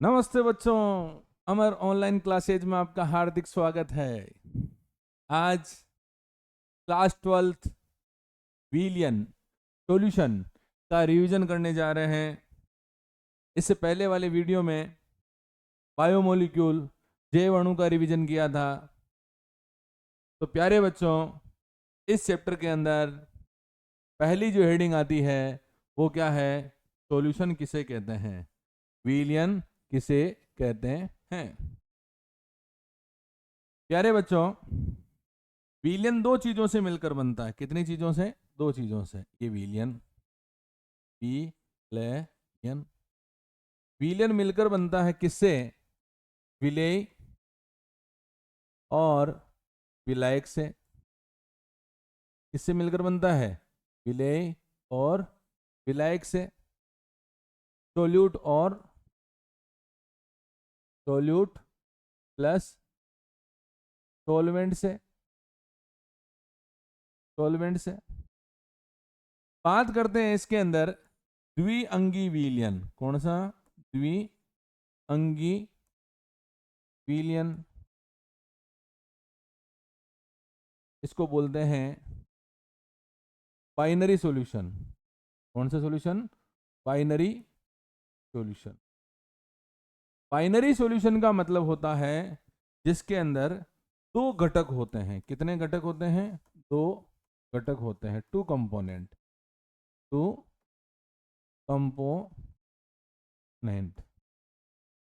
नमस्ते बच्चों, अमर online classes में आपका हार्दिक स्वागत है। आज क्लास 12th विलियन सॉल्यूशन का रिवीजन करने जा रहे हैं। इससे पहले वाले वीडियो में बायोमोलिक्यूल जैव अणु का रिवीजन किया था। तो प्यारे बच्चों, इस चैप्टर के अंदर पहली जो हेडिंग आती है वो क्या है? सॉल्यूशन किसे कहते हैं, विलियन किसे कहते हैं। प्यारे बच्चों, विलियन दो चीजों से मिलकर बनता है। कितनी चीजों से? दो चीजों से। ये विलियन विलयन विलियन मिलकर बनता है किससे? विलेय और विलायक से। किससे मिलकर बनता है? विलेय और विलायक से। सोल्यूट और सोल्यूट प्लस सोलवेंट से। सोलवेंट से बात करते हैं इसके अंदर द्विअंगी विलियन। कौन सा? द्विअंगी विलियन। इसको बोलते हैं बाइनरी सॉल्यूशन। कौन सा solution? Binary solution. Binary solution का मतलब होता है जिसके अंदर दो घटक होते हैं। कितने घटक होते हैं? दो घटक होते हैं। To component. टू कंपोनेंट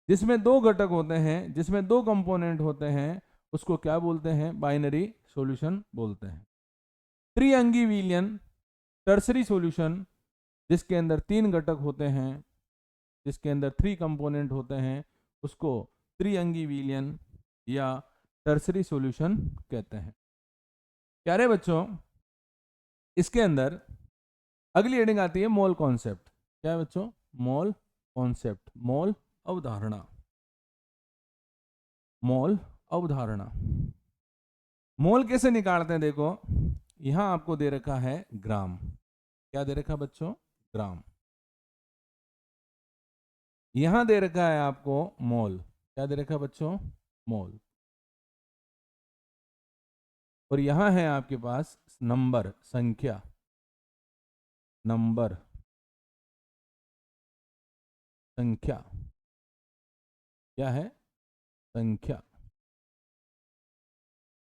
जिसमें दो घटक होते हैं, जिसमें दो कंपोनेंट होते हैं, उसको क्या बोलते हैं? बाइनरी सॉल्यूशन बोलते हैं। त्रिअंगी विलियन टर्सरी सॉल्यूशन, जिसके अंदर तीन घटक होते हैं, जिसके अंदर थ्री कंपोनेंट होते हैं, उसको त्रिअंगी विलियन या टर्सरी सॉल्यूशन कहते हैं। प्यारे बच्चों, इसके अंदर अगली हेडिंग आती है मोल कॉन्सेप्ट। क्या है बच्चों? मोल कॉन्सेप्ट, मोल अवधारणा। मोल अवधारणा। मोल कैसे निकालते हैं? देखो, यहां आपको दे रखा है ग्राम। क्या दे रखा बच्चों? ग्राम। यहां दे रखा है आपको मोल। क्या दे रखा बच्चों? मोल। और यहां है आपके पास नंबर, संख्या। नंबर, संख्या। क्या है? संख्या।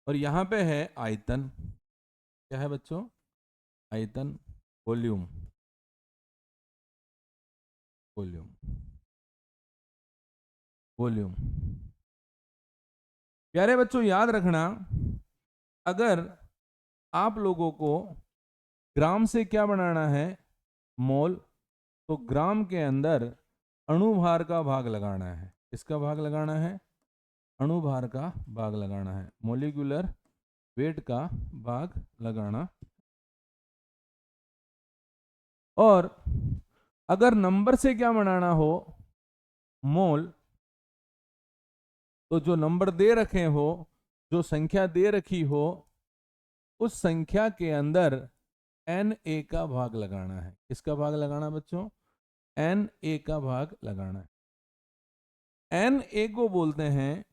और यहां पे है आयतन। क्या है बच्चों? आयतन, वॉल्यूम। Volume, volume. प्यारे बच्चों, याद रखना, अगर आप लोगों को ग्राम से क्या बनाना है? मोल। तो ग्राम के अंदर अणुभार का भाग लगाना है। किसका भाग लगाना है? अणुभार का भाग लगाना है। मोलिकुलर वेट का भाग लगाना। और अगर नंबर से क्या बनाना हो? मोल। तो जो नंबर दे रखे हो, जो संख्या दे रखी हो, उस संख्या के अंदर एन ए का भाग लगाना है। किसका भाग लगाना बच्चों? एन ए का भाग लगाना है। एन ए को बोलते हैं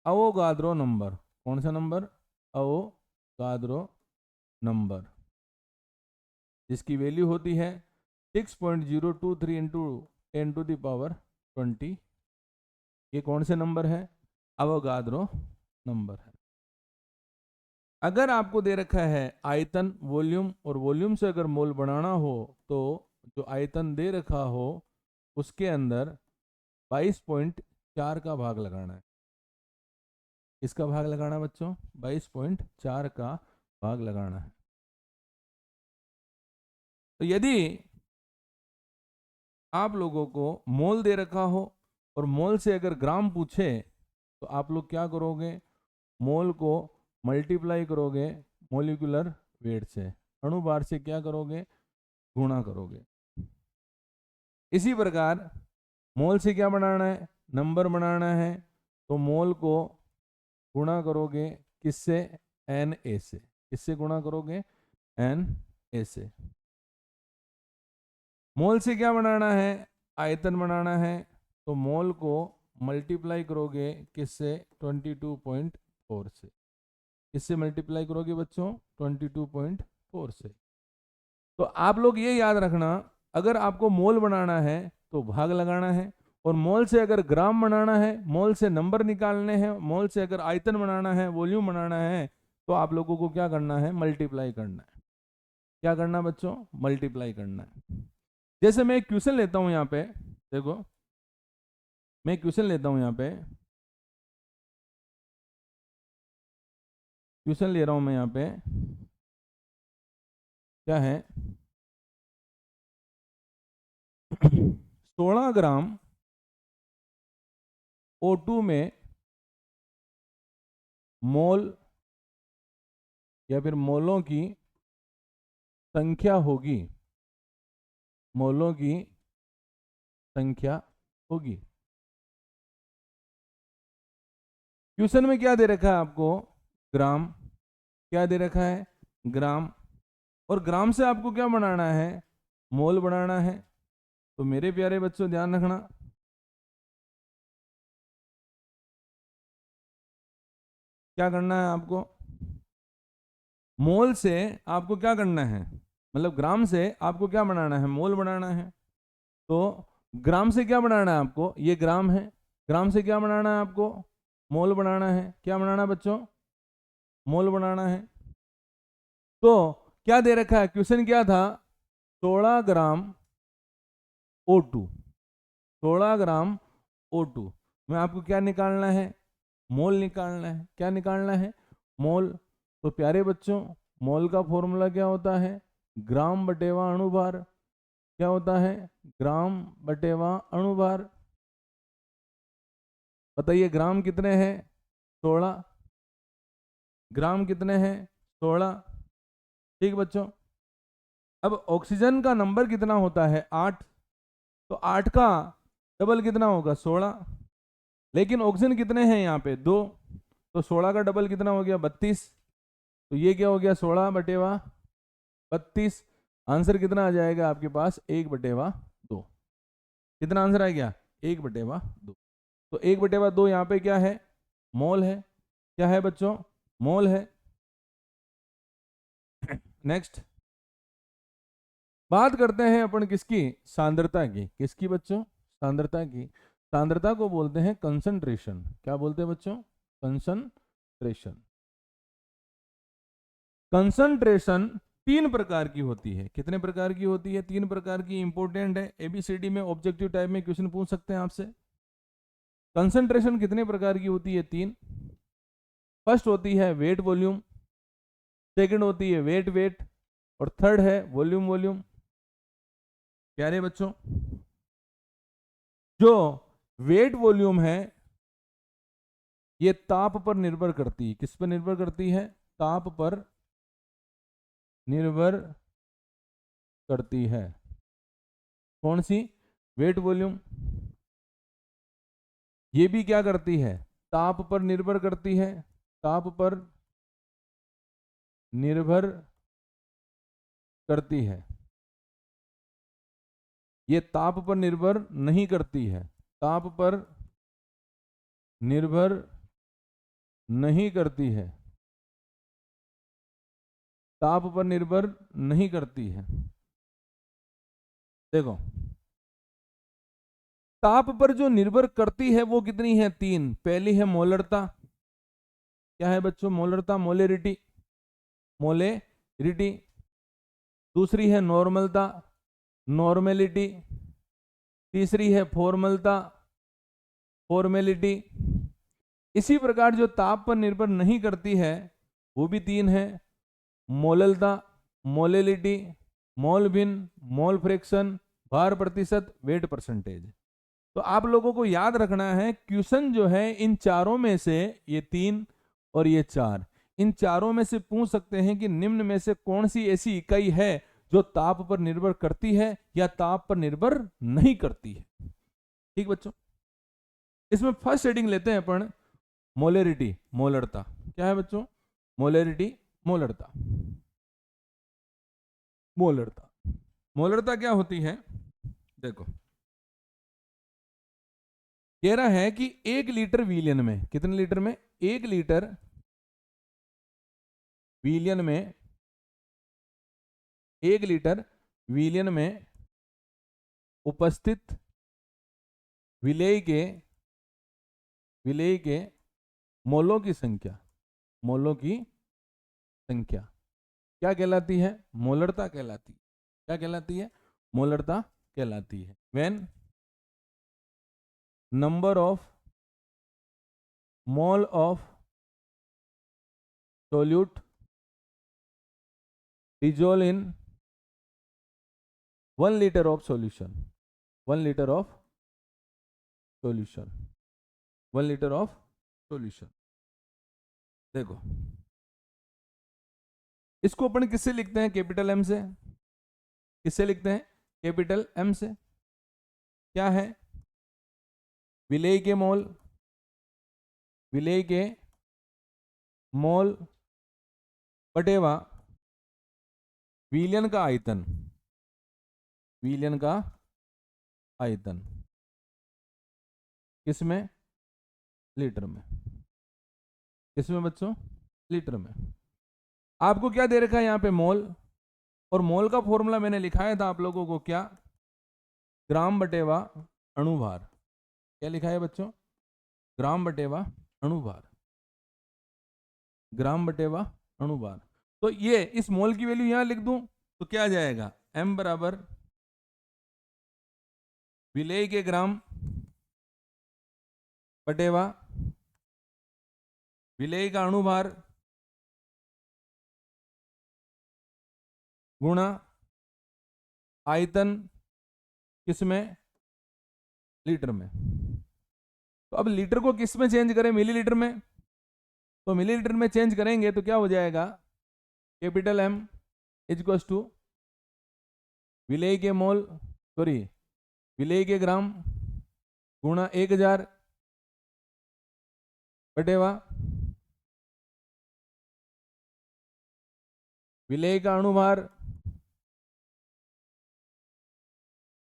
अवोगाद्रो नंबर। कौन सा नंबर? अवोगाद्रो नंबर, जिसकी वैल्यू होती है 6.023 इंटू 10⁻20। ये कौन से नंबर है? अवोगाद्रो नंबर है। अगर आपको दे रखा है आयतन, वॉल्यूम, और वॉल्यूम से अगर मोल बनाना हो तो जो आयतन दे रखा हो उसके अंदर 22.4 का भाग लगाना है। इसका भाग लगाना बच्चों? 22.4 का भाग लगाना है। तो यदि आप लोगों को मोल दे रखा हो और मोल से अगर ग्राम पूछे तो आप लोग क्या करोगे? मोल को मल्टीप्लाई करोगे मोलिकुलर वेट से, अणुभार से क्या करोगे? गुणा करोगे। इसी प्रकार मोल से क्या बनाना है? नंबर बनाना है। तो मोल को गुणा करोगे किससे? एन ए से। किससे गुणा करोगे? एन ए से। मोल से क्या बनाना है? आयतन बनाना है। तो मोल को मल्टीप्लाई करोगे किससे? 22.4 से। किससे मल्टीप्लाई करोगे बच्चों? 22.4 से। तो आप लोग ये याद रखना, अगर आपको मोल बनाना है तो भाग लगाना है, और मोल से अगर ग्राम बनाना है, मोल से नंबर निकालने हैं, मोल से अगर आयतन बनाना है, वॉल्यूम बनाना है, तो आप लोगों को क्या करना है? मल्टीप्लाई करना है। क्या करना है बच्चों? मल्टीप्लाई करना है। जैसे मैं एक क्वेश्चन लेता हूं यहाँ पे, देखो मैं क्वेश्चन लेता हूं यहाँ पे, क्वेश्चन ले रहा हूं मैं यहाँ पे, क्या है? 16 ग्राम O2 में मोल या फिर मोलों की संख्या होगी, मोलों की संख्या होगी। क्वेश्चन में क्या दे रखा है आपको? ग्राम। क्या दे रखा है? ग्राम। और ग्राम से आपको क्या बनाना है? मोल बनाना है। तो मेरे प्यारे बच्चों ध्यान रखना, क्या करना है आपको? मोल से आपको क्या करना है? मतलब ग्राम से आपको क्या बनाना है? मोल बनाना है। तो ग्राम से क्या बनाना है आपको? ये ग्राम है। ग्राम से क्या बनाना है आपको? मोल बनाना है। क्या बनाना है बच्चों? मोल बनाना है। तो क्या दे रखा है? क्वेश्चन क्या था? 16 ग्राम O2, 16 ग्राम O2 में आपको क्या निकालना है? मोल निकालना है। क्या निकालना है? मोल। तो प्यारे बच्चों, मोल का फॉर्मूला क्या होता है? ग्राम बटेवा अणुभार। क्या होता है? ग्राम बटेवा अणुभार। बताइए ग्राम कितने हैं? 16। ग्राम कितने हैं? 16। ठीक बच्चों। अब ऑक्सीजन का नंबर कितना होता है? 8। तो 8 का डबल कितना होगा? 16। लेकिन ऑक्सीजन कितने हैं यहाँ पे? 2। तो 16 का डबल कितना हो गया? 32। तो ये क्या हो गया? 16/32। आंसर कितना आ जाएगा आपके पास? 1/2। कितना आंसर आ गया? 1/2। तो 1/2 यहाँ पे क्या है? मोल है। क्या है बच्चों? मोल है। नेक्स्ट बात करते हैं अपन किसकी? सांद्रता की। किसकी बच्चों? सांद्रता की। सांद्रता को बोलते हैं कंसंट्रेशन। क्या बोलते हैं बच्चों? कंसंट्रेशन। कंसंट्रेशन 3 प्रकार की होती है। कितने प्रकार की होती है? 3 प्रकार की। इंपॉर्टेंट है, एबीसीडी में ऑब्जेक्टिव टाइप में क्वेश्चन पूछ सकते हैं आपसे। कंसंट्रेशन कितने प्रकार की होती है? 3। फर्स्ट होती है वेट वॉल्यूम, सेकंड होती है वेट वेट, और थर्ड है वॉल्यूम वॉल्यूम। प्यारे बच्चों, जो वेट वॉल्यूम है ये ताप पर निर्भर करती है। किस पर निर्भर करती है? ताप पर निर्भर करती है। कौन सी? Wait volume. ये भी क्या करती है? ताप पर निर्भर करती है। ताप पर निर्भर करती है। ये ताप पर निर्भर नहीं करती है। ताप पर निर्भर नहीं करती है। ताप पर निर्भर नहीं करती है। देखो, ताप पर जो निर्भर करती है वो कितनी है? 3। पहली है मोलरता। क्या है बच्चों? मोलरता, मोलेरिटी, मोलेरिटी। दूसरी है नॉर्मलता, नॉर्मेलिटी। तीसरी है फॉर्मलता, फॉर्मेलिटी। इसी प्रकार जो ताप पर निर्भर नहीं करती है वो भी 3 है। मोललता, मोलेलिटी, मोल भिन्न, मोल फ्रैक्शन, भार प्रतिशत, वेट परसेंटेज। तो आप लोगों को याद रखना है, क्वेश्चन जो है इन चारों में से, ये 3 और ये 4, इन चारों में से पूछ सकते हैं कि निम्न में से कौन सी ऐसी इकाई है जो ताप पर निर्भर करती है या ताप पर निर्भर नहीं करती है। ठीक बच्चों, इसमें फर्स्ट हेडिंग लेते हैं अपन, मोलेरिटी, मोलरता। क्या है बच्चों? मोलेरिटी, मोलरता। मोलरता, मोलरता क्या होती है? देखो, कह रहा है कि 1 लीटर विलियन में, कितने लीटर में? 1 लीटर विलियन में, 1 लीटर विलियन में उपस्थित विलेय के मोलों की संख्या, मोलों की संख्या क्या कहलाती है? मोलरता कहलाती है। क्या कहलाती है? मोलरता कहलाती है। When number of mole of solute dissolve in 1 litre of solution, 1 litre of solution, 1 litre of solution. देखो इसको अपन किससे लिखते हैं? कैपिटल एम से। किससे लिखते हैं? कैपिटल एम से। क्या है? विलेय के मोल, विलेय के मोल बटेवा विलियन का आयतन, विलियन का आयतन किसमें? लीटर में। किसमें बच्चों? लीटर में। आपको क्या दे रखा है यहाँ पे? मोल। और मोल का फॉर्मूला मैंने लिखाया था आप लोगों को, क्या? ग्राम बटेवा अणुभार। क्या लिखा है बच्चों? ग्राम बटेवा अणुभार, ग्राम बटेवा अणुभार। तो ये इस मोल की वैल्यू यहां लिख दूं तो क्या आ जाएगा? m बराबर विलेय के ग्राम बटेवा विलेय का अणुभार गुणा आयतन किसमें? लीटर में। तो अब लीटर को किस में चेंज करें? मिलीलीटर में। तो मिलीलीटर में चेंज करेंगे तो क्या हो जाएगा? कैपिटल M इक्वल्स टू विलेय के मोल, सॉरी विलेय के ग्राम गुणा 1000 बटेवा विलेय का अणुभार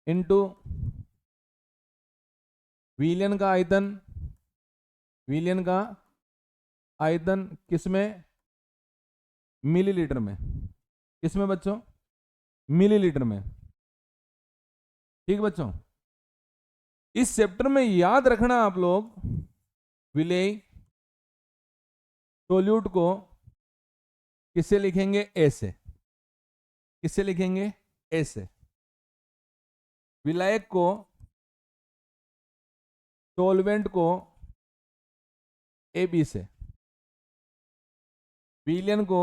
इंटू विलियन का आयतन, विलियन का आयतन किसमें? मिलीलीटर में। किसमें बच्चों? मिलीलीटर में। ठीक बच्चों, इस चैप्टर में याद रखना आप लोग, विलेय सोल्यूट को किससे लिखेंगे? ऐसे। किससे लिखेंगे? ऐसे। विलायक को, सोलवेंट को AB से, विलियन को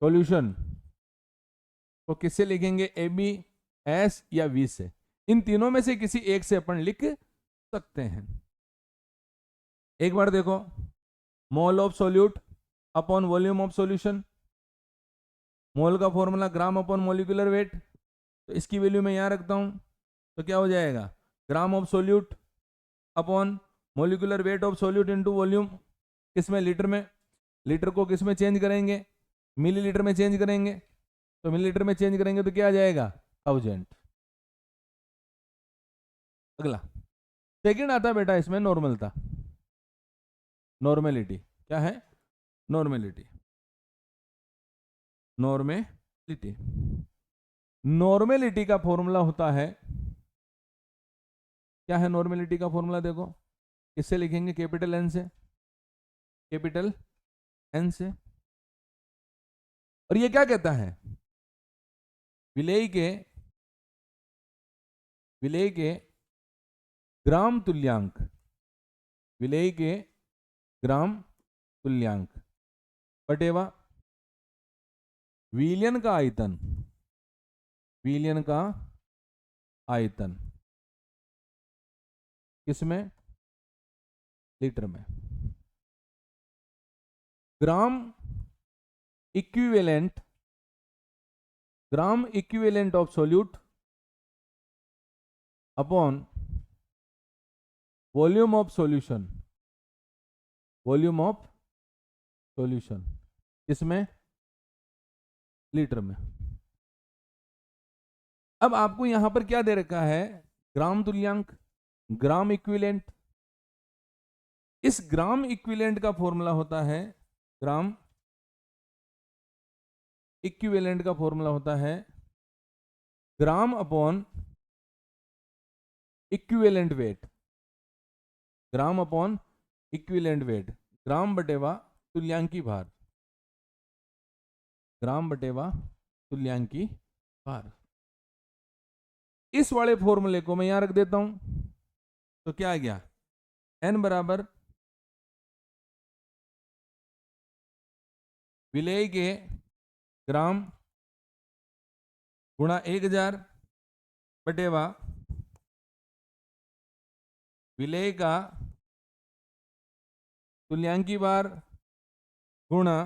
सॉल्यूशन को किससे लिखेंगे? AB, S या V से। इन तीनों में से किसी एक से अपन लिख सकते हैं। एक बार देखो, mole of solute upon volume of solution. Mole का formula gram upon molecular weight, तो इसकी वैल्यू मैं यहां रखता हूं तो क्या हो जाएगा? Gram of solute upon molecular weight of solute into volume, किसमें? लीटर में। लीटर को किसमें चेंज करेंगे? मिलीलीटर में चेंज करेंगे। तो मिलीलीटर में चेंज करेंगे तो क्या आ जाएगा? 1000। अगला सेकंड आता बेटा, इसमें नॉर्मलता, नॉर्मेलिटी। क्या है? Normality, normality. नॉर्मेलिटी का फॉर्मूला होता है, क्या है नॉर्मेलिटी का फॉर्मूला? देखो किससे लिखेंगे? कैपिटल एन से, कैपिटल एन से। और ये क्या कहता है? विलेय के ग्राम तुल्यांक, विलेय के ग्राम तुल्यांक बटेवा विलियन का आयतन, विलियन का आयतन किसमें? लीटर में। Gram equivalent, gram equivalent of solute upon volume of solution, volume of solution इसमें? लीटर में। अब आपको यहां पर क्या दे रखा है? ग्राम तुल्यांक, ग्राम इक्विवेलेंट। इस ग्राम इक्विवेलेंट का फॉर्मूला होता है, ग्राम इक्विवेलेंट का फॉर्मूला होता है gram upon equivalent weight, gram upon equivalent weight, gram बटेवा तुल्यांकी भार, ग्राम बटेवा तुल्यांकी भार। इस वाले फॉर्मूले को मैं यहां रख देता हूं, तो क्या आ गया, n बराबर विलेय के ग्राम गुणा 1000 बटेवा विलेय का तुल्यांकी भार गुणा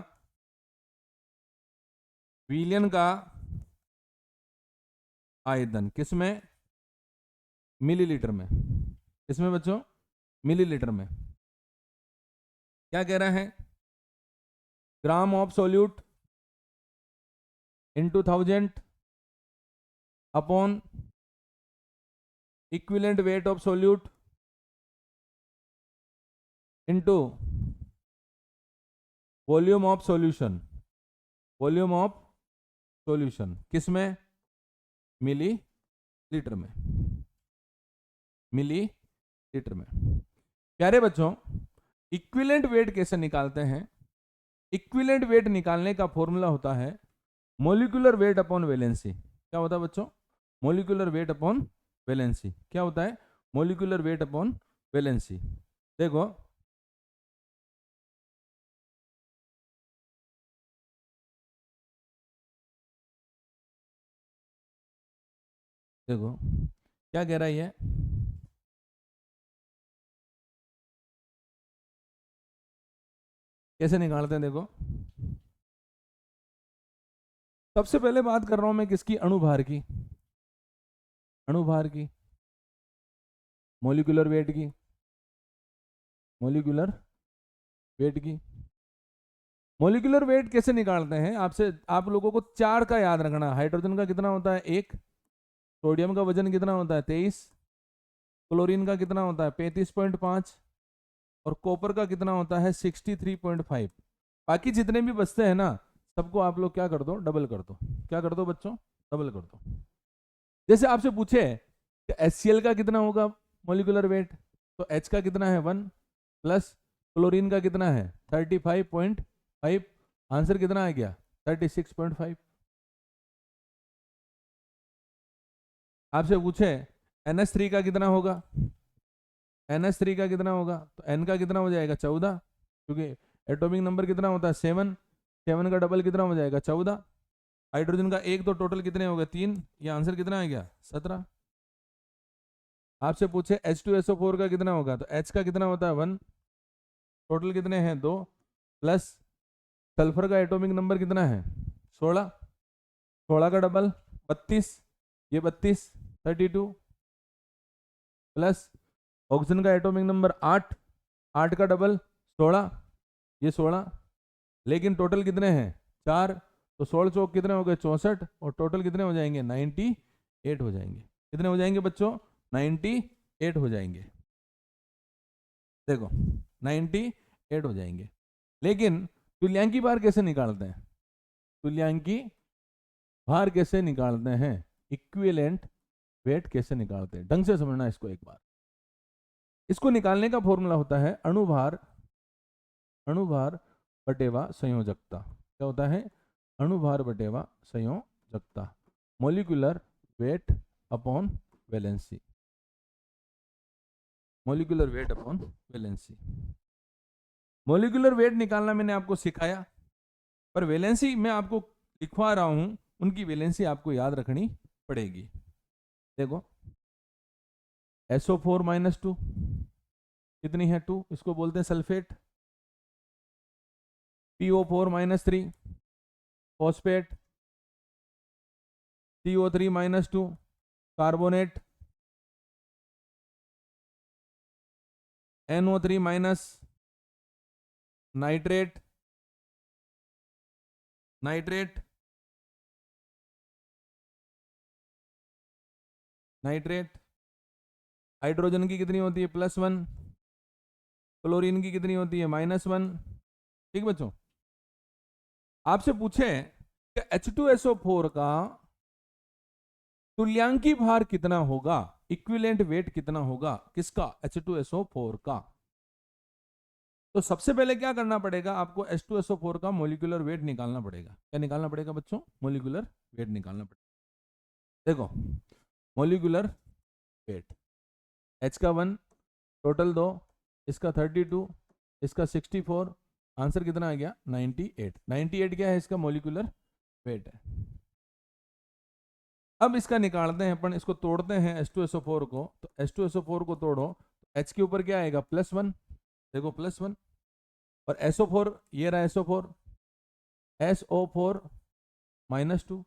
विलयन का आयतन, किसमें, मिलीलीटर में, किसमें बच्चों, मिलीलीटर में। क्या कह रहा है, gram of solute into 1000 upon equivalent wait of solute into volume of solution, volume of solution, किसमें, मिली लीटर में, मिली लीटर में। प्यारे बच्चों, इक्विवेलेंट वेट कैसे निकालते हैं, इक्विवेलेंट वेट निकालने का फॉर्मूला होता है मॉलिक्यूलर वेट अपॉन वैलेंसी। क्या होता है बच्चों, मॉलिक्यूलर वेट अपॉन वैलेंसी। क्या होता है, मॉलिक्यूलर वेट अपॉन वैलेंसी। देखो देखो क्या कह रहा है ये, कैसे निकालते हैं, देखो सबसे पहले बात कर रहा हूं मैं किसकी, अणुभार की, अणुभार की, मॉलिक्यूलर वेट की, मॉलिक्यूलर वेट की। मॉलिक्यूलर वेट कैसे निकालते हैं, आपसे आप लोगों को 4 का याद रखना। हाइड्रोजन का कितना होता है 1, सोडियम का वजन कितना होता है 23, क्लोरीन का कितना होता है 35.5 और कॉपर का कितना होता है 63.5। बाकी जितने भी बचते हैं ना, सबको आप लोग क्या कर दो, डबल कर दो। क्या कर दो बच्चों, डबल कर दो। जैसे आपसे पूछे कि HCl का कितना होगा मॉलिक्यूलर वेट, तो H का कितना है 1 प्लस क्लोरीन का कितना है 35.5, आंसर कितना आ गया 36.5। आपसे पूछे NH3 का कितना होगा, NH3 का कितना होगा, तो N का कितना हो जाएगा 14, क्योंकि एटॉमिक नंबर कितना होता है 7, 7 का डबल कितना हो जाएगा 14। हाइड्रोजन का एक, तो टोटल कितने हो गए 3, ये आंसर कितना आ गया 17। आपसे पूछे H2SO4 का कितना होगा, तो H का कितना होता है 1, टोटल कितने हैं 2, प्लस सल्फर का एटॉमिक नंबर कितना है 16, 16 का डबल 32, ये 32 32, प्लस ऑक्सीजन का एटॉमिक नंबर 8, 8 का डबल 16, ये 16, लेकिन टोटल कितने हैं 4, तो 16 चौक कितने हो गए 64, और टोटल कितने हो जाएंगे 98 हो जाएंगे। कितने हो जाएंगे बच्चों, 98 हो जाएंगे। देखो 98 हो जाएंगे। लेकिन तुल्यांकी भार कैसे निकालते हैं, तुल्यांकी भार कैसे निकालते हैं, इक्विवेलेंट वेट कैसे निकालते हैं, ढंग से समझना इसको एक बार। इसको निकालने का फॉर्मूला होता है अणुभार, अणुभार बटेवा संयोजकता। क्या होता है, अणुभार बटेवा संयोजकता, molecular weight upon valency, molecular weight upon valency. Molecular weight निकालना मैंने आपको सिखाया, पर वैलेंसी मैं आपको लिखवा रहा हूं, उनकी वैलेंसी आपको याद रखनी पड़ेगी। देखो SO4-2 कितनी है 2, इसको बोलते हैं sulphate. PO4-3 phosphate, CO3-2 carbonate, NO3- nitrate, nitrate, nitrate, hydrogen की कितनी होती है +1, क्लोरीन की कितनी होती है -1। ठीक बच्चों, आपसे पूछे कि H2SO4 का तुल्यांकी भार कितना होगा, इक्विवेलेंट वेट कितना होगा, किसका, H2SO4 का। तो सबसे पहले क्या करना पड़ेगा आपको, H2SO4 का मोलिकुलर वेट निकालना पड़ेगा। क्या निकालना पड़ेगा बच्चों, मोलिकुलर वेट निकालना पड़ेगा। देखो मोलिकुलर वेट, H का 1, टोटल 2, इसका 32, इसका 64, आंसर कितना आ गया 98। 98 क्या है इसका मोलिकुलर वेट है। अब इसका निकालते हैं अपन, इसको तोड़ते हैं H2SO4 को। तो H2SO4 को तोड़ो तो H के ऊपर क्या आएगा +1, देखो +1, और SO4 ये रहा SO4, SO4 -2।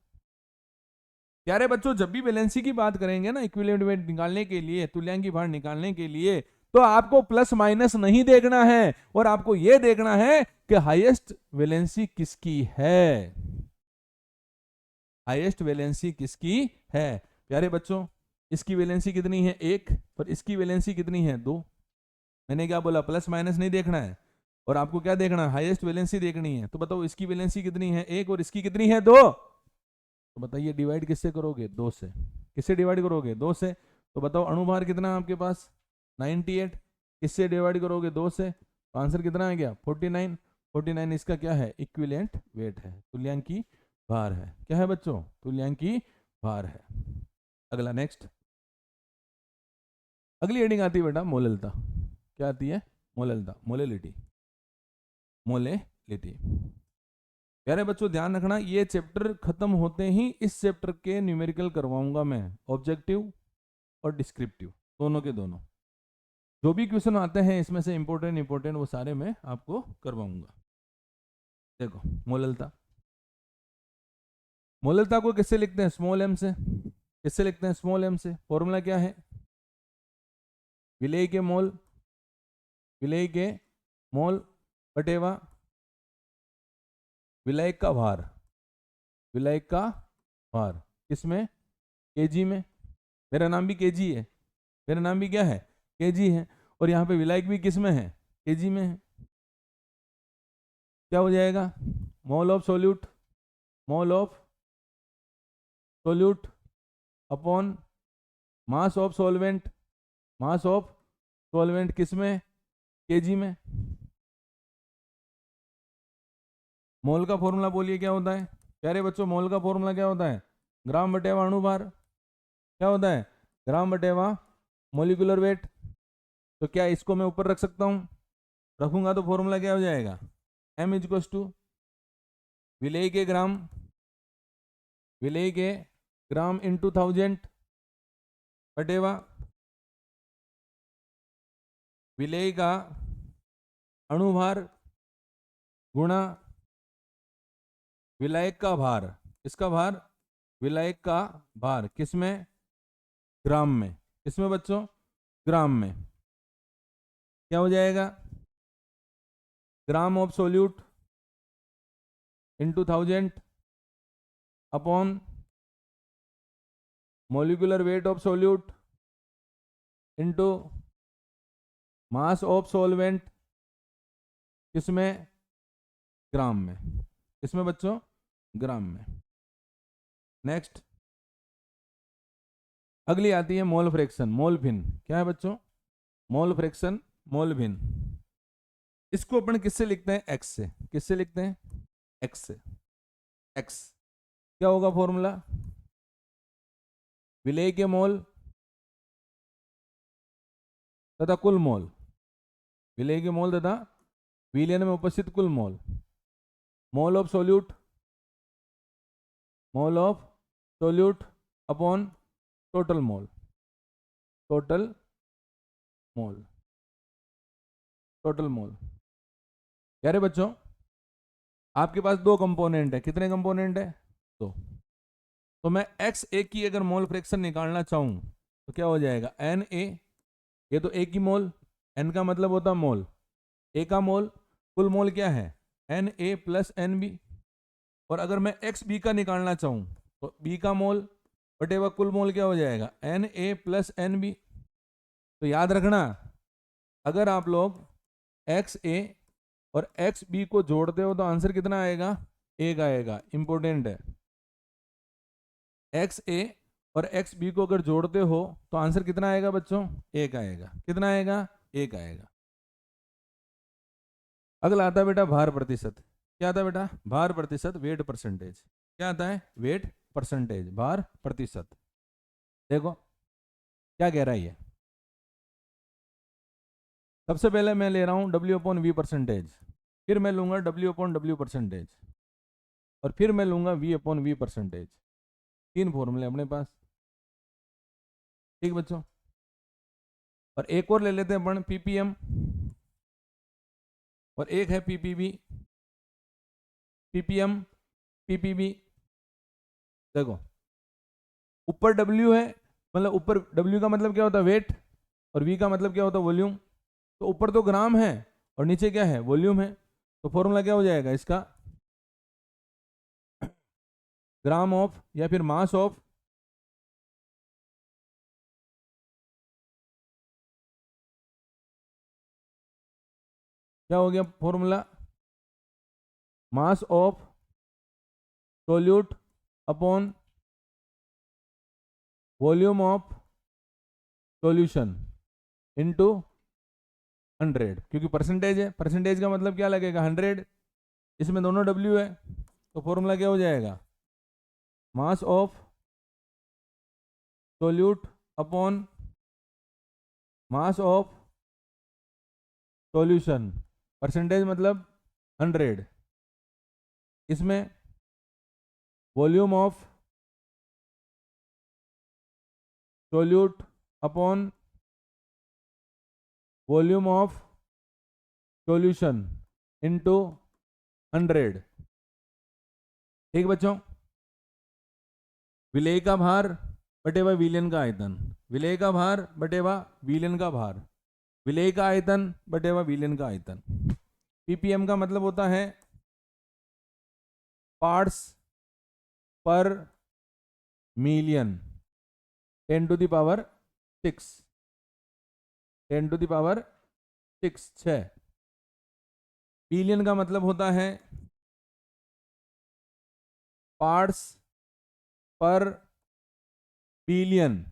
प्यारे बच्चों, जब भी वैलेंसी की बात करेंगे ना, इक्विवेलेंट वेट निकालने के लिए, तुल्यांकी भार निकालने के लिए, तो आपको प्लस माइनस नहीं देखना है, और आपको यह देखना है कि हाईएस्ट वैलेंसी किसकी है, हाईएस्ट वैलेंसी किसकी है। प्यारे बच्चों, इसकी वैलेंसी कितनी है 1, और इसकी वैलेंसी कितनी है 2। मैंने क्या बोला, प्लस माइनस नहीं देखना है, और आपको क्या देखना है, हाईएस्ट वैलेंसी देखनी है। तो बताओ इसकी वैलेंसी कितनी है 1, और इसकी कितनी है 2। तो बताइए डिवाइड किससे करोगे, 2 से। किससे डिवाइड करोगे, 2 से। तो बताओ अणुभार कितना है आपके पास 98, किससे डिवाइड करोगे 2 से, तो आंसर कितना आ गया 49। 49 इसका क्या है, इक्विवेलेंट वेट है, तुल्यांकी भार है। क्या है बच्चों, तुल्यांकी भार है। अगला नेक्स्ट, अगली हेडिंग आती है बेटा मोललता। क्या आती है, मोललता, मोलेलिटी, मोलेलिटी। प्यारे बच्चों ध्यान रखना, ये चैप्टर खत्म होते ही इस चैप्टर के न्यूमेरिकल करवाऊंगा मैं, ऑब्जेक्टिव और डिस्क्रिप्टिव दोनों के दोनों। जो भी क्वेश्चन आते हैं इसमें से इंपॉर्टेंट वो सारे मैं आपको करवाऊंगा। देखो मोललता, मोललता को किससे लिखते हैं, स्मॉल एम से। किससे लिखते हैं, स्मॉल एम से। फॉर्मूला क्या है, विलेय के मोल, विलेय के मोल बटेवा विलायक का भार, विलायक का भार किसमें, केजी में। मेरा नाम भी केजी है, मेरा नाम भी क्या है केजी है, और यहाँ पे विलायक भी किसमें है, केजी में है। क्या हो जाएगा, मोल of solute, mole of solute upon mass of solvent, mass of solvent किसमें, केजी में। मोल का फॉर्मूला बोलिए क्या होता है प्यारे बच्चों, मोल का फॉर्मूला क्या होता है, ग्राम बटेवा अणुभार। क्या होता है, ग्राम बटेवा मोलिकुलर वेट। तो क्या इसको मैं ऊपर रख सकता हूं, रखूंगा तो फॉर्मूला क्या हो जाएगा, m इक्वल्स टू विलेय के ग्राम, विलेय के ग्राम इंटू 1000 बटेवा विलेय का अणुभार गुणा विलायक का भार। किसका भार, विलायक का भार किसमें, ग्राम में। किसमें बच्चों, ग्राम में। क्या हो जाएगा, gram of solute into 1000 upon molecular weight of solute into mass of solvent किसमें, ग्राम में। किसमें बच्चों, ग्राम में। नेक्स्ट, अगली आती है मोल फ्रैक्शन, मोल भिन। क्या है बच्चों, मोल फ्रैक्शन, मोल भिन। इसको अपन किससे लिखते हैं, एक्स से। किससे लिखते हैं, एक्स से। एक्स क्या होगा फॉर्मूला, विलेय के मोल तथा कुल मोल, विलेय के मोल तथा विलयन में उपस्थित कुल mole, mole of solute, mole of solute upon total mole, total mole, total mole. यारे बच्चों, आपके पास 2 कंपोनेंट है, कितने कंपोनेंट है, 2। तो मैं XA की अगर मोल फ्रैक्शन निकालना चाहूं तो क्या हो जाएगा, Na, ये तो A की मोल, N का मतलब होता मोल, A का मोल, कुल मोल क्या है Na प्लस Nb। और अगर मैं XB का निकालना चाहूं तो B का मोल बटेवा कुल मोल क्या हो जाएगा Na प्लस Nb। तो याद रखना, अगर आप लोग एक्स ए और एक्स बी को जोड़ते हो तो आंसर कितना आएगा, एक आएगा। इंपॉर्टेंट है, एक्स ए और एक्स बी को अगर जोड़ते हो तो आंसर कितना आएगा बच्चों, एक आएगा। कितना आएगा, एक आएगा। अगला आता है बेटा भार प्रतिशत। क्या आता है बेटा, भार प्रतिशत, वेट परसेंटेज। क्या आता है, वेट परसेंटेज, भार प्रतिशत। देखो क्या कह रहा है ये। सबसे पहले मैं ले रहा हूं W अपॉन V परसेंटेज, फिर मैं लूंगा W अपॉन W परसेंटेज, और फिर मैं लूंगा V अपॉन V परसेंटेज। तीन फॉर्मूले अपने पास, ठीक बच्चों। और एक और ले लेते हैं अपन, PPM, और एक है PPV। PPM PPV, देखो ऊपर W है, मतलब ऊपर W का मतलब क्या होता है, वेट, और V का मतलब क्या होता है, वॉल्यूम। तो ऊपर तो ग्राम है और नीचे क्या है, वॉल्यूम है। तो फॉर्मूला क्या हो जाएगा इसका, ग्राम ऑफ या फिर मास ऑफ क्या हो गया formula, mass of solute upon volume of solution into 100, क्योंकि परसेंटेज है, परसेंटेज का मतलब क्या लगेगा, 100। इसमें दोनों W है, तो फॉर्मूला क्या हो जाएगा, mass of solute upon mass of solution, percentage मतलब 100। इसमें volume of solute upon volume of solution into 100। ठीक बच्चों, विलेय का भार बटेवा विलेन का आयतन, विलेय का भार बटेवा विलेन का भार, विलेय का आयतन बटेवा विलेन का आयतन। पीपीएम का मतलब होता है पार्ट्स पर million, 10 to the power 6, 10 to the power 6। Billion का मतलब होता है पार्ट्स पर बिलियन,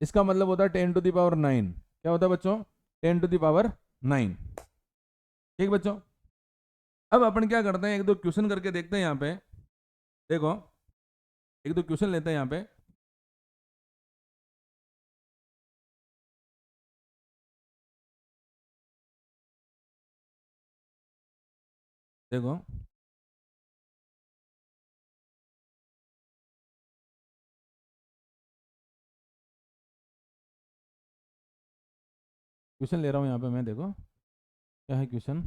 इसका मतलब होता है 10 टू द पावर 9। क्या होता है बच्चों, 10 टू द पावर 9। ठीक बच्चों, अब अपन क्या करते हैं, एक दो क्वेश्चन करके देखते हैं यहाँ पे। देखो एक दो क्वेश्चन लेते हैं यहाँ पे। देखो क्वेश्चन ले रहा हूँ यहाँ पे मैं, देखो क्या है क्वेश्चन।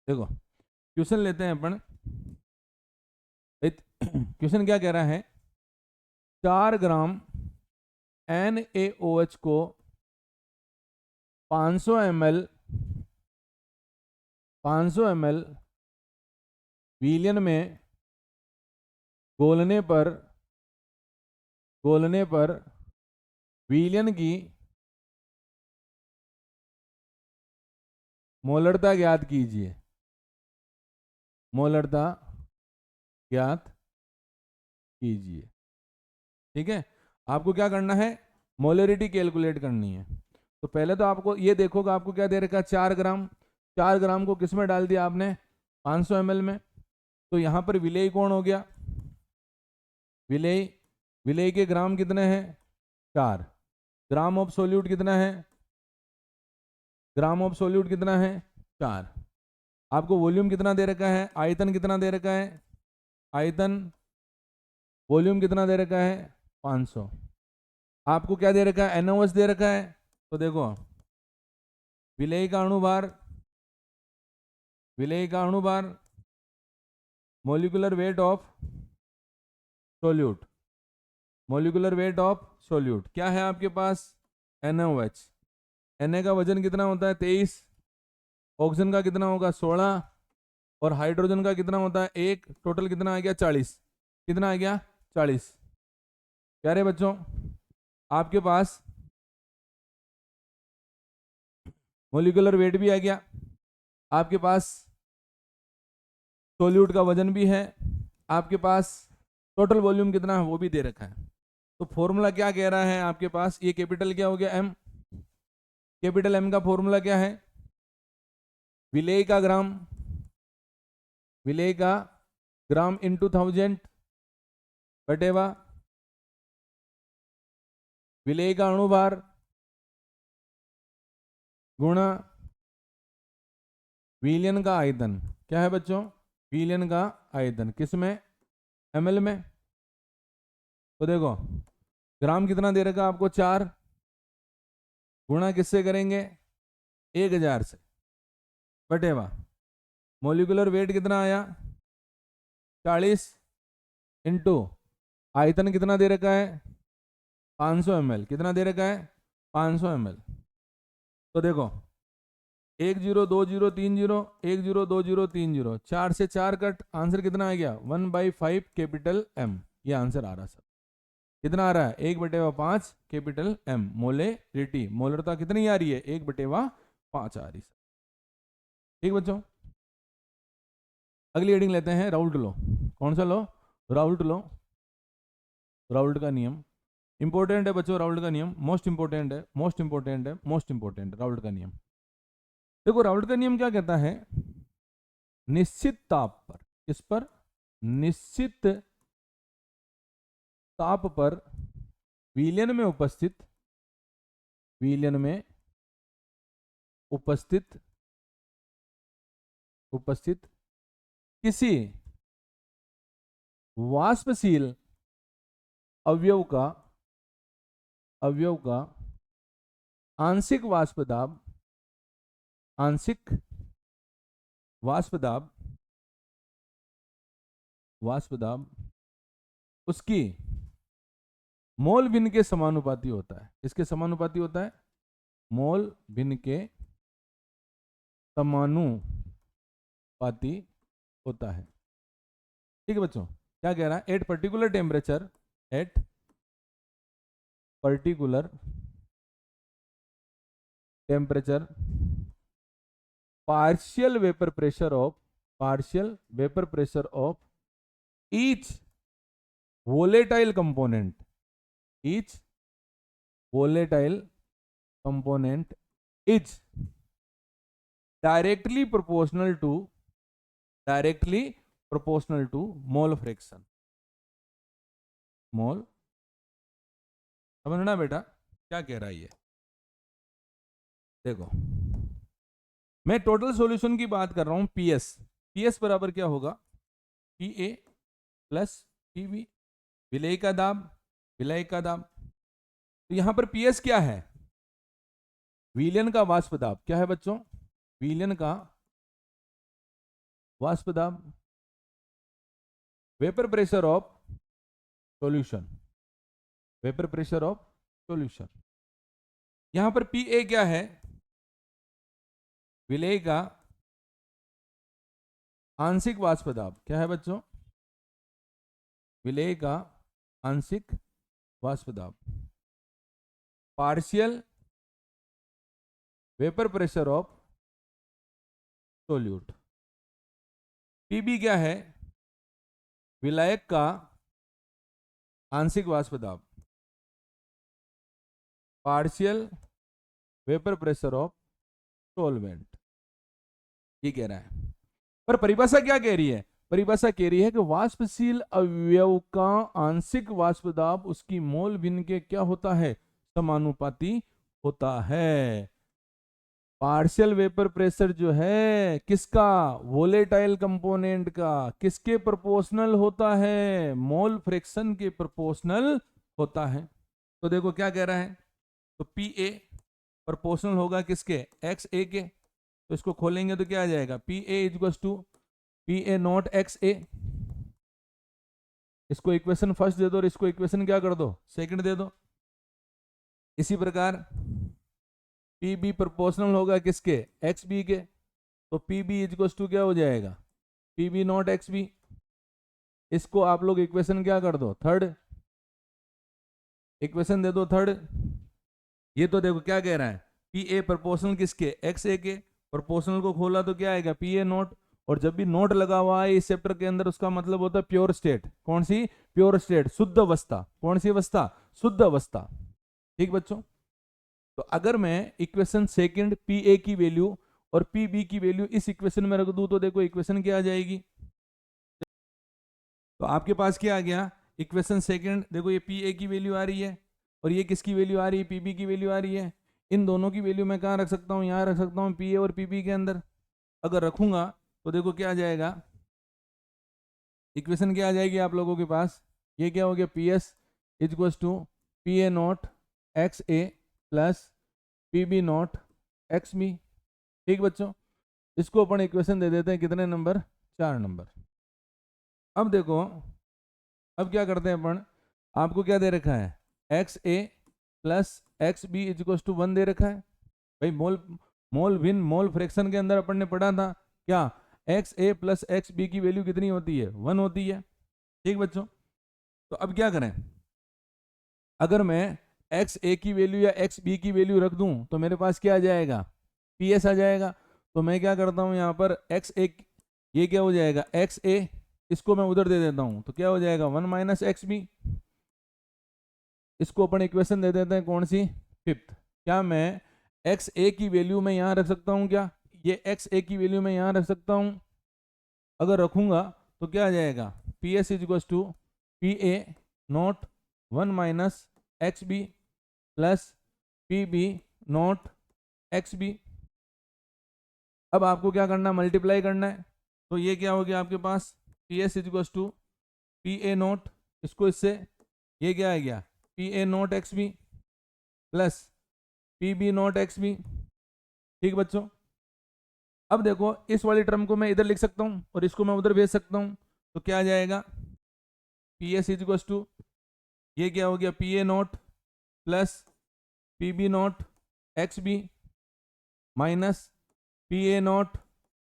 देखो क्वेश्चन लेते हैं अपन। क्वेश्चन क्या कह रहा है, 4 ग्राम NaOH को 500 ml विलियन में घोलने पर विलियन की मोलरता ज्ञात कीजिए। मोलरता ज्ञात कीजिए। ठीक है, आपको क्या करना है, मोलरिटी कैलकुलेट करनी है। तो पहले तो आपको ये देखोगे, आपको क्या दे रखा है, 4 ग्राम। 4 ग्राम को किस में डाल दिया आपने, 500 ml में। तो यहाँ पर विलेय कौन हो गया, विलेय, विलेय के ग्राम कितने हैं, 4। ग्राम ऑफ सोल्यूट कितना है, ग्राम ऑफ सोल्यूट कितना है, 4। आपको वॉल्यूम कितना दे रखा है, आयतन कितना दे रखा है, आयतन वॉल्यूम कितना दे रखा है, 500। आपको क्या दे रखा है, NaOH दे रखा है। तो देखो विलेय का अणुभार, विलेय का अणुभार, molecular weight of solute, molecular weight of solute क्या है आपके पास, NaOH। Na का वजन कितना होता है 23, ऑक्सीजन का कितना होगा 16, और हाइड्रोजन का कितना होता है 1, टोटल कितना आ गया 40। कितना आ गया 40। प्यारे बच्चों आपके पास मोलिकुलर वेट भी आ गया, आपके पास सोल्यूट का वजन भी है, आपके पास टोटल वॉल्यूम कितना है वो भी दे रखा है। तो फॉर्मूला क्या कह रहा है आपके पास, ये कैपिटल क्या हो गया M, कैपिटल M का फॉर्मूला क्या है, विलेय का ग्राम, विलेय का ग्राम इंटू 1000 बटेवा विलेय का अणुभार गुणा विलयन का आयतन। क्या है बच्चों, विलयन का आयतन, किसमें, ml में। तो देखो ग्राम कितना दे रखा आपको 4, गुणा किससे करेंगे 1000 से, बटेवा मोलिकुलर वेट कितना आया 40 इंटू आयतन कितना दे रखा है 500 ml, कितना दे रखा है 500 ml। तो देखो 102030 102030, 4 से 4 कट, आंसर कितना आ गया 1/5 कैपिटल M। ये आंसर आ रहा सर, कितना आ रहा है 1/5 कैपिटल M। मोलेरिटी, मोलरता कितनी आ रही है 1/5 आ रही है। ठीक बच्चों, अगली हेडिंग लेते हैं राउल्ट लॉ। कौन सा लॉ, राउल्ट लॉ, राउल्ट का नियम। इंपॉर्टेंट है बच्चों राउल्ट का नियम, मोस्ट इंपॉर्टेंट है, मोस्ट इंपॉर्टेंट है, मोस्ट इंपॉर्टेंट राउल्ट का नियम। देखो राउल्ट का नियम क्या कहता है, निश्चित ताप पर, किस पर, निश्चित ताप पर विलयन में उपस्थित, विलयन में उपस्थित उपस्थित किसी वाष्पशील अवयव का, अवयव का आंशिक वाष्प दाब, आंशिक वाष्प दाब, वाष्प दाब उसकी मोल भिन्न के समानुपाती होता है। किसके समानुपाती होता है, मोल भिन्न के समानुपाती होता है। ठीक है बच्चों, क्या कह रहा है, at particular temperature, at particular temperature partial vapor pressure of, partial vapor pressure of each volatile component, each volatile component is directly proportional to, directly proportional to mole fraction, mole। समझना बेटा क्या कह रहा है ये, देखो मैं टोटल सॉल्यूशन की बात कर रहा हूं, PS, PS बराबर क्या होगा PA प्लस PB, विलेय का दाब, विलेय का दाब। तो यहां पर PS क्या है, विलयन का वाष्प दाब। क्या है बच्चों, विलयन का वाष्प दाब, vapour pressure of solution, vapour pressure of solution. यहां पर PA क्या है, विलेय का आंशिक वाष्प दाब। क्या है बच्चों, विलेय का आंशिक वाष्प दाब, partial vapour pressure of solute. PB क्या है, विलायक का आंशिक वाष्प दाब, partial vapour pressure of solvent. ये कह रहा है, पर परिभाषा क्या कह रही है, परिभाषा कह रही है कि वाष्पशील अवयव का आंशिक वाष्प दाब उसकी मोल भिन्न के क्या होता है, समानुपाती होता है। पार्शियल वेपर प्रेशर जो है किसका, वोलेटाइल कंपोनेंट का, किसके प्रोपोर्शनल होता है, मोल फ्रैक्शन के प्रोपोर्शनल होता है। तो देखो क्या कह रहा है, तो PA प्रोपोर्शनल होगा किसके, XA के। तो इसको खोलेंगे तो क्या आ जाएगा, PA equals to PA not XA, इसको इक्वेशन फर्स्ट दे दो और इसको इक्वेशन क्या कर दो, सेकंड दे दो। इसी प्रकार पी बी प्रोपोर्शनल होगा किसके, एक्स बी के, तो पी बी इक्वल्स टू क्या हो जाएगा, P B not X B. इसको आप लोग इक्वेशन क्या कर दो, थर्ड इक्वेशन दे दो, थर्ड। ये तो देखो क्या कह रहा है, पी ए प्रोपोर्शनल किसके, एक्स ए के, प्रोपोर्शनल को खोला तो क्या आएगा, पी ए नॉट। और जब भी नोट लगा हुआ है इस चैप्टर के अंदर, उसका मतलब होता है प्योर स्टेट। कौन सी, प्योर स्टेट, शुद्ध अवस्था। कौन सी अवस्था, शुद्ध अवस्था। ठीक बच्चों, तो अगर मैं इक्वेशन सेकंड पी ए की वैल्यू और पी बी की वैल्यू इस इक्वेशन में रख दूं, तो देखो इक्वेशन क्या आ जाएगी। तो आपके पास क्या आ गया, इक्वेशन सेकंड, देखो ये पी ए की वैल्यू आ रही है और ये किसकी वैल्यू आ रही है, पी बी की वैल्यू आ रही है। इन दोनों की वैल्यू मैं कहाँ रख सकता हूँ, यहाँ रख सकता हूँ, पी ए और पी बी के अंदर। अगर रखूंगा तो देखो क्या आ जाएगा, इक्वेशन क्या आ जाएगी आप लोगों के पास, ये क्या हो गया, P S equals to P A not X A plus P B not X B. ठीक बच्चों, इसको अपन इक्वेशन दे देते हैं कितने नंबर, 4 नंबर। अब देखो, अब क्या करते हैं अपन, आपको क्या दे रखा है, X A plus X B equals to 1 दे रखा है। भाई मोल विन मोल फ्रैक्शन के अंदर अपन ने पढ़ा था क्या, x A plus X B की वैल्यू कितनी होती है, 1 होती है। ठीक बच्चों, तो अब क्या करें, अगर मैं एक्स ए की वैल्यू या एक्स बी की वैल्यू रख दूं तो मेरे पास क्या आ जाएगा, पी एस आ जाएगा। तो मैं क्या करता हूं, यहाँ पर एक्स ए, ये क्या हो जाएगा, एक्स ए, इसको मैं उधर दे देता हूं तो क्या हो जाएगा, 1 माइनस एक्स बी। इसको अपन इक्वेशन दे देते हैं कौन सी, फिफ्थ। क्या मैं एक्स ए की वैल्यू में यहाँ रख सकता हूँ क्या, ये एक्स ए की वैल्यू में यहाँ रख सकता हूँ। अगर रखूंगा तो क्या आ जाएगा, P S is equals to P A not 1 minus X B plus P B not X B. अब आपको क्या करना है, मल्टीप्लाई करना है। तो ये क्या हो गया आपके पास, P S is equals to P A naught, इसको इससे, ये क्या आ गया, P A not X B plus P B not X B. ठीक बच्चों, अब देखो इस वाली टर्म को मैं इधर लिख सकता हूँ और इसको मैं उधर भेज सकता हूँ। तो क्या आ जाएगा, P S is equals to, ये क्या हो गया, P A not plus P B not X B minus P A not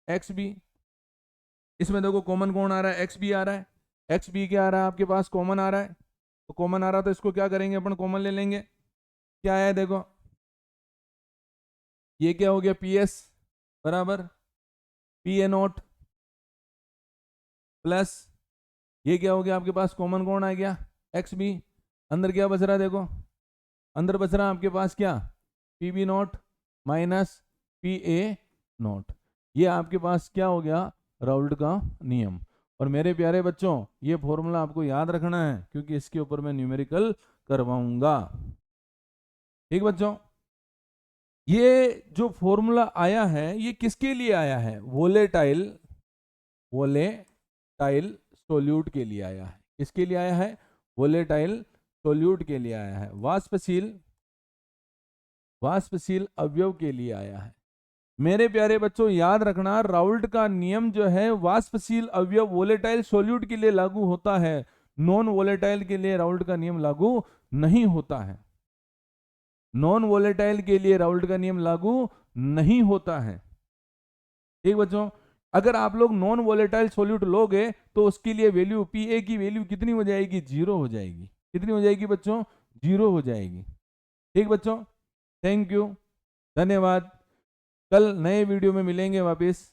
X B. इसमें देखो कॉमन कौन आ रहा है, एक्स बी आ रहा है, एक्स बी क्या आ रहा है आपके पास, कॉमन आ रहा है। तो कॉमन आ रहा है तो इसको क्या करेंगे अपन, कॉमन ले लेंगे। क्या आया देखो, ये क्या हो गया, पी एस बराबर पी ए नॉट प्लस, ये क्या हो गया आपके पास, कॉमन कौन आ गया, एक्स बी। अंदर क्या बच रहा है देखो, अंदर बच रहा है आपके पास क्या, P B not minus P A not. ये आपके पास क्या हो गया, राउल्ट का नियम। और मेरे प्यारे बच्चों, ये फॉर्मूला आपको याद रखना है क्योंकि इसके ऊपर मैं न्यूमेरिकल करवाऊंगा। ठीक बच्चों, ये जो फॉर्मूला आया है ये किसके लिए आया है, वोलेटाइल सोल्यूट के लिए आया है। किसके लिए आया है, वोलेटाइल सोल्यूट के लिए आया है, वाष्पशील अवयव के लिए आया है। मेरे प्यारे बच्चों याद रखना, राउल्ट का नियम जो है वाष्पशील अवयव वोलेटाइल सोल्यूट के लिए लागू होता है, नॉन वोलेटाइल के लिए राउल्ट का नियम लागू नहीं होता है। नॉन वोलेटाइल के लिए राउल्ट का नियम लागू नहीं होता है। ठीक बच्चों, अगर आप लोग नॉन वोलेटाइल सोल्यूट लोगे तो उसके लिए वैल्यू पी ए की वैल्यू कितनी हो जाएगी, 0 हो जाएगी। कितनी हो जाएगी बच्चों, 0 हो जाएगी। ठीक बच्चों, थैंक यू, धन्यवाद। कल नए वीडियो में मिलेंगे वापस।